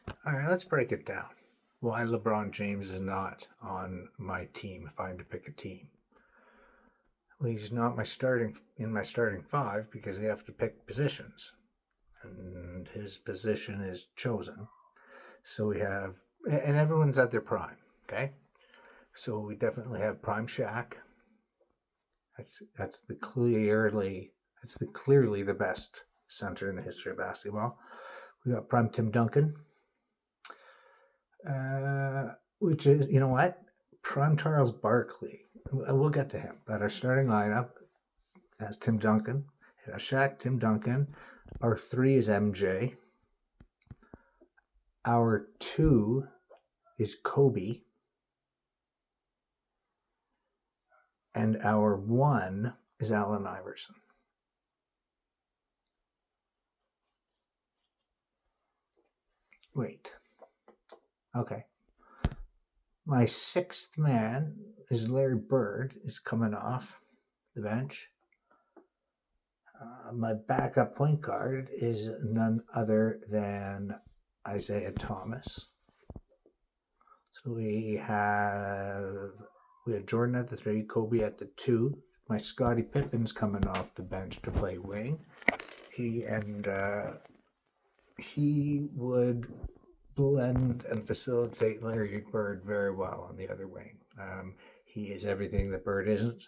All right, let's break it down. Why LeBron James is not on my team if I had to pick a team. Well, he's not my starting five because they have to pick positions, and his position is chosen. So we have, and everyone's at their prime. Okay, so we definitely have prime Shaq. That's clearly the best center in the history of basketball. We got prime Tim Duncan, which is, you know what, prime Charles Barkley. We'll get to him. But our starting lineup has Tim Duncan, it has Shaq, Tim Duncan. Our three is MJ. Our two is Kobe, and our one is Allen Iverson. Wait. Okay. My sixth man is Larry Bird, is coming off the bench. My backup point guard is none other than Isaiah Thomas. So we have Jordan at the three, Kobe at the two. My Scottie Pippen's coming off the bench to play wing. He would blend and facilitate Larry Bird very well on the other wing. He is everything that Bird isn't,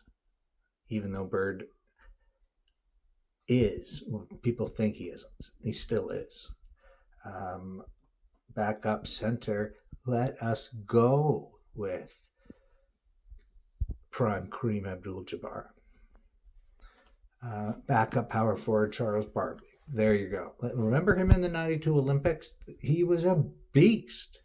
even though Bird is what people think he isn't. He still is. Backup center, let us go with prime Kareem Abdul-Jabbar. Backup power forward Charles Barkley. There you go. Remember him in the 92 Olympics? He was a beast.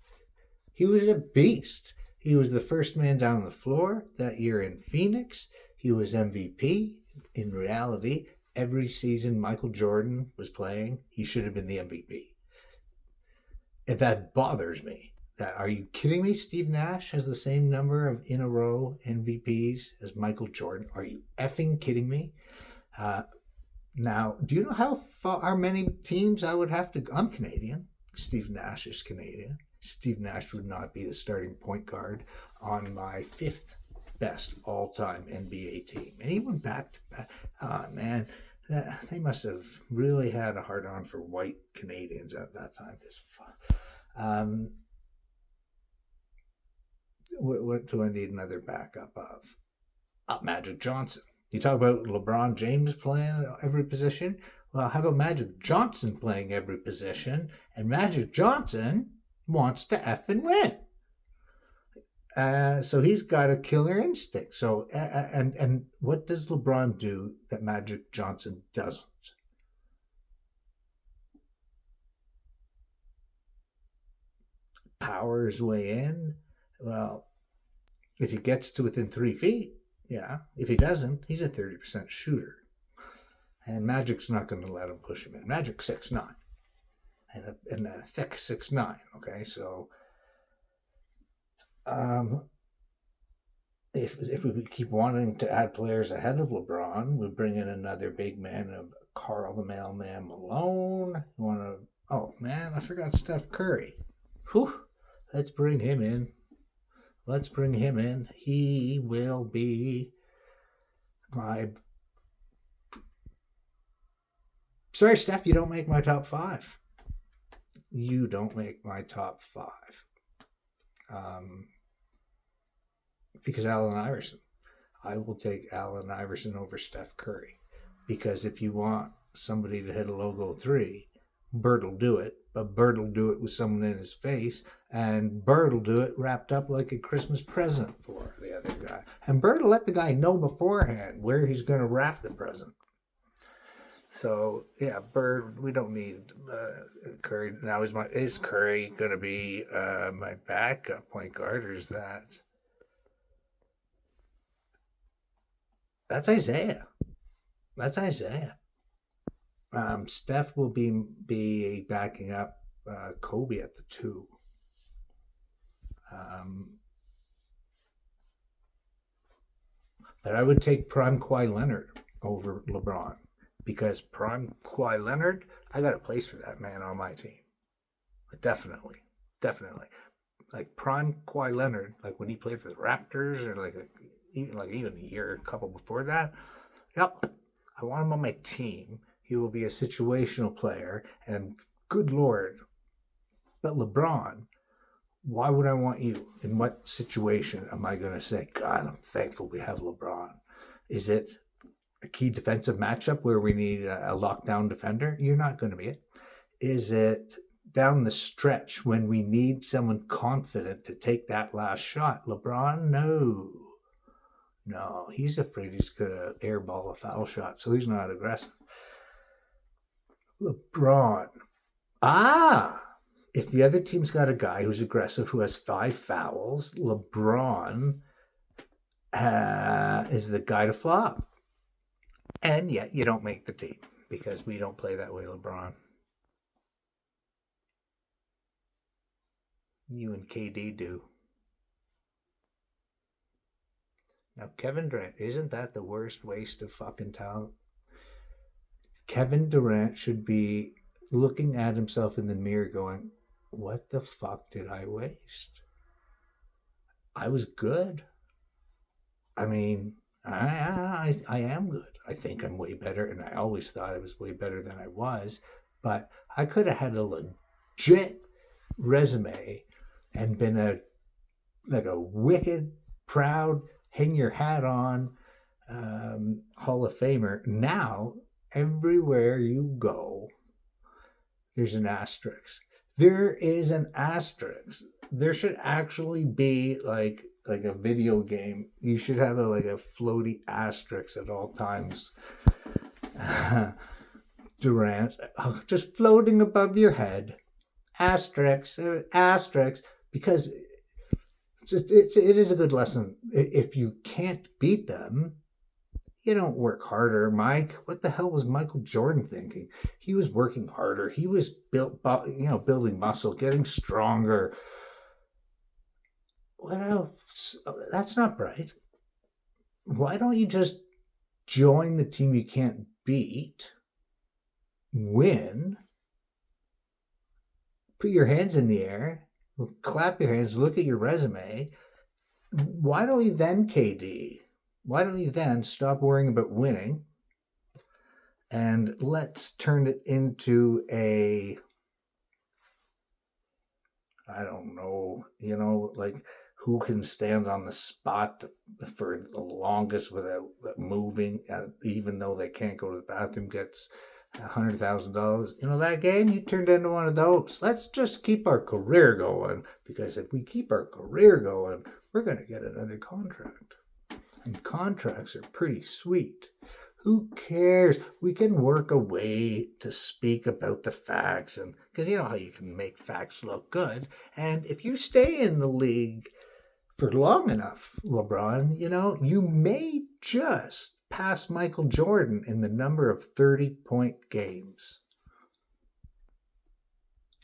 He was a beast. He was the first man down the floor that year in Phoenix. He was MVP. In reality, every season Michael Jordan was playing, he should have been the MVP. And that bothers me. Are you kidding me? Steve Nash has the same number of in a row MVPs as Michael Jordan. Are you effing kidding me? Now, do you know how many teams I would have to? I'm Canadian. Steve Nash is Canadian. Steve Nash would not be the starting point guard on my fifth best all-time NBA team. And he went back to back. Oh, man, they must have really had a hard-on for white Canadians at that time. What do I need another backup of? Magic Johnson. You talk about LeBron James playing every position. Well, how about Magic Johnson playing every position? And Magic Johnson wants to effing win. So he's got a killer instinct. So and what does LeBron do that Magic Johnson doesn't? Power his way in. Well, if he gets to within 3 feet, yeah. If he doesn't, he's a 30% shooter. And Magic's not going to let him push him in. Magic's 6'9", and a thick 6'9". Okay, so if we keep wanting to add players ahead of LeBron, we bring in another big man of Karl the Mailman Malone. Oh man, I forgot Steph Curry. Whew, let's bring him in. He will be my. Sorry, Steph, you don't make my top five. You don't make my top five. Because Allen Iverson. I will take Allen Iverson over Steph Curry. Because if you want somebody to hit a logo three, Bird will do it, but Bird will do it with someone in his face, and Bird will do it wrapped up like a Christmas present for the other guy. And Bird will let the guy know beforehand where he's going to wrap the present. So yeah, Bird. We don't need Curry now. Is Curry going to be my backup point guard, or is that? That's Isaiah. Steph will be backing up Kobe at the two. But I would take prime Kawhi Leonard over LeBron because prime Kawhi Leonard, I got a place for that man on my team. Definitely. Like prime Kawhi Leonard, like when he played for the Raptors, or even a year, a couple before that. Yep, I want him on my team. He will be a situational player, and good lord, but LeBron, why would I want you? In what situation am I going to say, God, I'm thankful we have LeBron? Is it a key defensive matchup where we need a lockdown defender? You're not going to be it. Is it down the stretch when we need someone confident to take that last shot? LeBron, no. No, he's afraid he's going to airball a foul shot, so he's not aggressive. LeBron. If the other team's got a guy who's aggressive, who has 5 fouls, LeBron is the guy to flop. And yet you don't make the team because we don't play that way, LeBron. You and KD do. Now, Kevin Durant, isn't that the worst waste of fucking talent? Kevin Durant should be looking at himself in the mirror going, what the fuck did I waste? I was good. I mean, I am good. I think I'm way better, and I always thought I was way better than I was, but I could have had a legit resume and been a wicked, proud, hang your hat on Hall of Famer. Now, everywhere you go, there's an asterisk. There is an asterisk. There should actually be like a video game. You should have a floaty asterisk at all times. Durant, just floating above your head. Asterisk, because it is a good lesson. If you can't beat them, you don't work harder, Mike. What the hell was Michael Jordan thinking? He was working harder. He was building muscle, getting stronger. What else? That's not right. Why don't you just join the team you can't beat, win, put your hands in the air, clap your hands, look at your resume? Why don't you then, KD? Why don't you then stop worrying about winning and let's turn it into I don't know, who can stand on the spot for the longest without moving, even though they can't go to the bathroom, gets $100,000. That game, you turned into one of those. Let's just keep our career going, because if we keep our career going, we're going to get another contract. And contracts are pretty sweet. Who cares? We can work a way to speak about the facts, and because you know how you can make facts look good. And if you stay in the league for long enough, LeBron, you may just pass Michael Jordan in the number of 30-point games.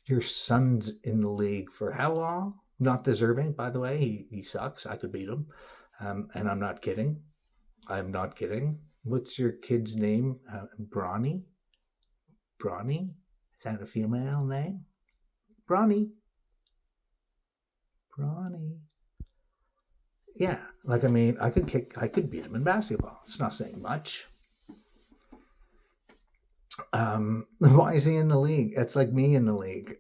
Your son's in the league for how long? Not deserving, by the way. He sucks. I could beat him. And I'm not kidding. I'm not kidding. What's your kid's name? Bronny? Bronny? Is that a female name? Bronny. Bronny. Yeah, I could beat him in basketball. It's not saying much. Why is he in the league? It's like me in the league.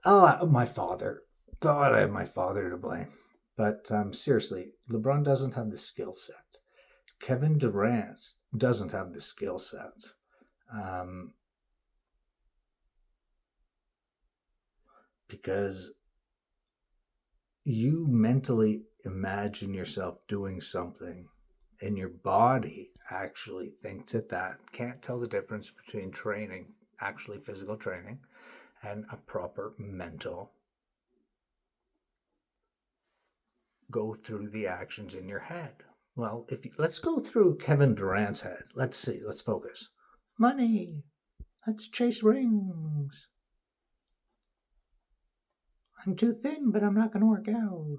My father. God, I have my father to blame. But seriously, LeBron doesn't have the skill set. Kevin Durant doesn't have the skill set. Because you mentally imagine yourself doing something and your body actually thinks that can't tell the difference between training, actually physical training, and a proper mental go through the actions in your head. Well, let's go through Kevin Durant's head. Let's see. Let's focus. Money. Let's chase rings. I'm too thin, but I'm not going to work out.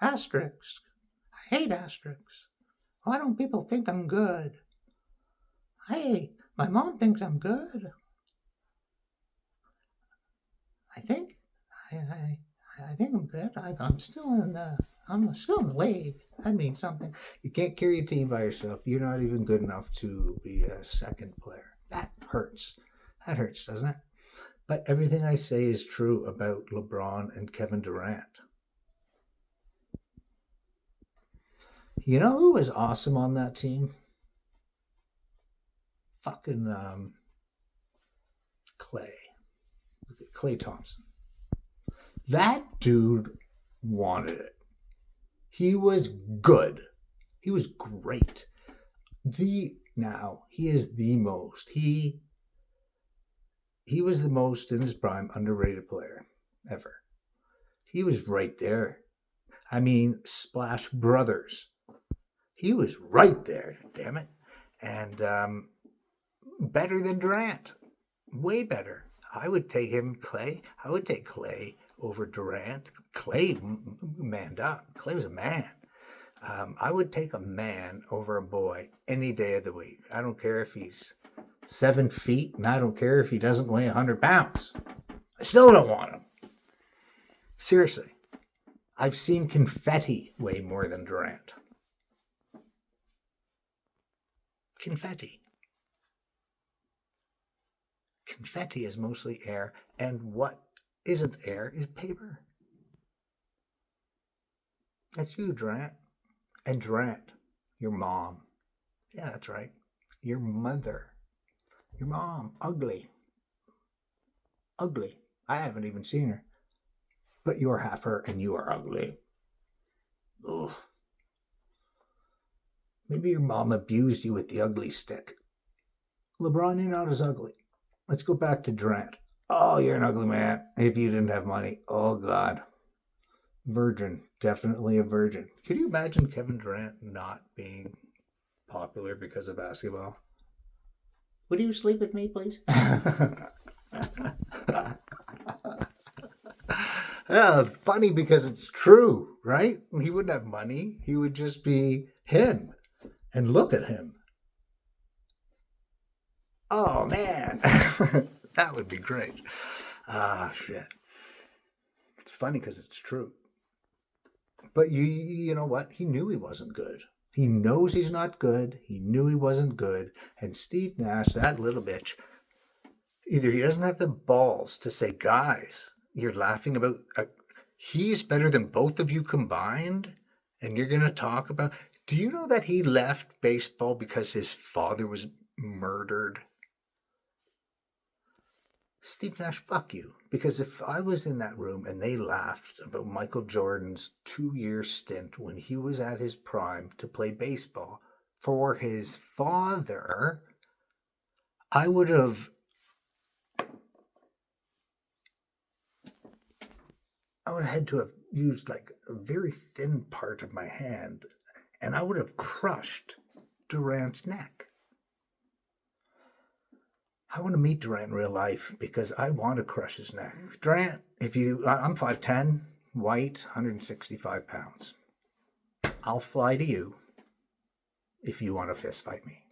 Asterisks. I hate asterisks. Why don't people think I'm good? Hey, my mom thinks I'm good. I think, I think I'm good. I'm still in the, I'm still in the league. That means something. You can't carry a team by yourself. You're not even good enough to be a second player. That hurts. That hurts, doesn't it? But everything I say is true about LeBron and Kevin Durant. You know who was awesome on that team? Fucking Klay Thompson. That dude wanted it. He was good. He was great. Now he is the most. He was the most in his prime underrated player ever. He was right there. I mean, Splash Brothers. He was right there, damn it. And better than Durant. Way better. I would take Klay. I would take Klay over Durant. Klay manned up. Klay was a man. I would take a man over a boy any day of the week. I don't care if he's 7 feet, and I don't care if he doesn't weigh 100 pounds. I still don't want him. Seriously. I've seen confetti weigh more than Durant. Confetti. Confetti is mostly air, and what isn't air is paper. That's you, Durant. And Durant, your mom. Yeah, that's right. Your mother. Your mom. Ugly. Ugly. I haven't even seen her. But you're half her and you are ugly. Ugh. Maybe your mom abused you with the ugly stick. LeBron, you're not as ugly. Let's go back to Durant. Oh, you're an ugly man. If you didn't have money. Oh, God. Virgin. Definitely a virgin. Could you imagine Kevin Durant not being popular because of basketball? Would you sleep with me, please? Yeah, funny because it's true, right? He wouldn't have money. He would just be him. And look at him. Oh, man. That would be great. Ah, shit. It's funny because it's true. But you know what? He knew he wasn't good. He knows he's not good. He knew he wasn't good. And Steve Nash, that little bitch, either he doesn't have the balls to say, guys, you're laughing about, he's better than both of you combined, and you're going to talk about, do you know that he left baseball because his father was murdered? Steve Nash, fuck you. Because if I was in that room and they laughed about Michael Jordan's 2-year stint when he was at his prime to play baseball for his father, I would have had to have used like a very thin part of my hand, and I would have crushed Durant's neck. I want to meet Durant in real life because I want to crush his neck. Durant, I'm 5'10", white, 165 pounds. I'll fly to you if you want to fist fight me.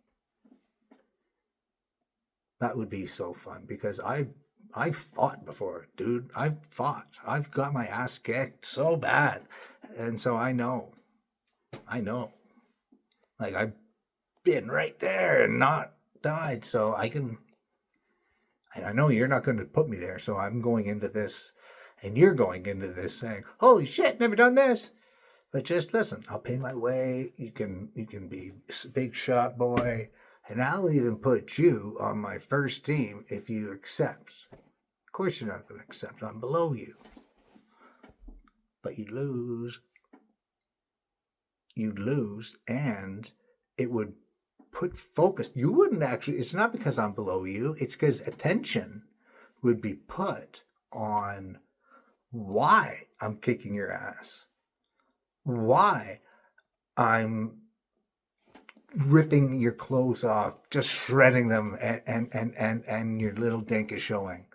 That would be so fun because I've fought before, dude. I've fought. I've got my ass kicked so bad. And so I know. Like I've been right there and not died. So I know you're not going to put me there. So I'm going into this and you're going into this saying, holy shit, never done this. But just listen, I'll pay my way. You can be a big shot boy. And I'll even put you on my first team if you accept. Of course you're not going to accept. I'm below you. But you'd lose. You'd lose, and it would put focus. You wouldn't actually, it's not because I'm below you. It's because attention would be put on why I'm kicking your ass. Why I'm ripping your clothes off, just shredding them, and your little dink is showing.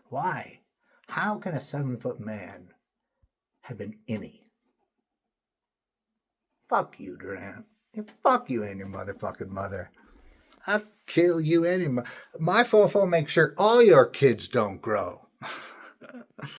Why? How can a 7-foot man have an innie? Fuck you, Durant. Fuck you and your motherfucking mother. I'll kill you and my fofo make sure all your kids don't grow.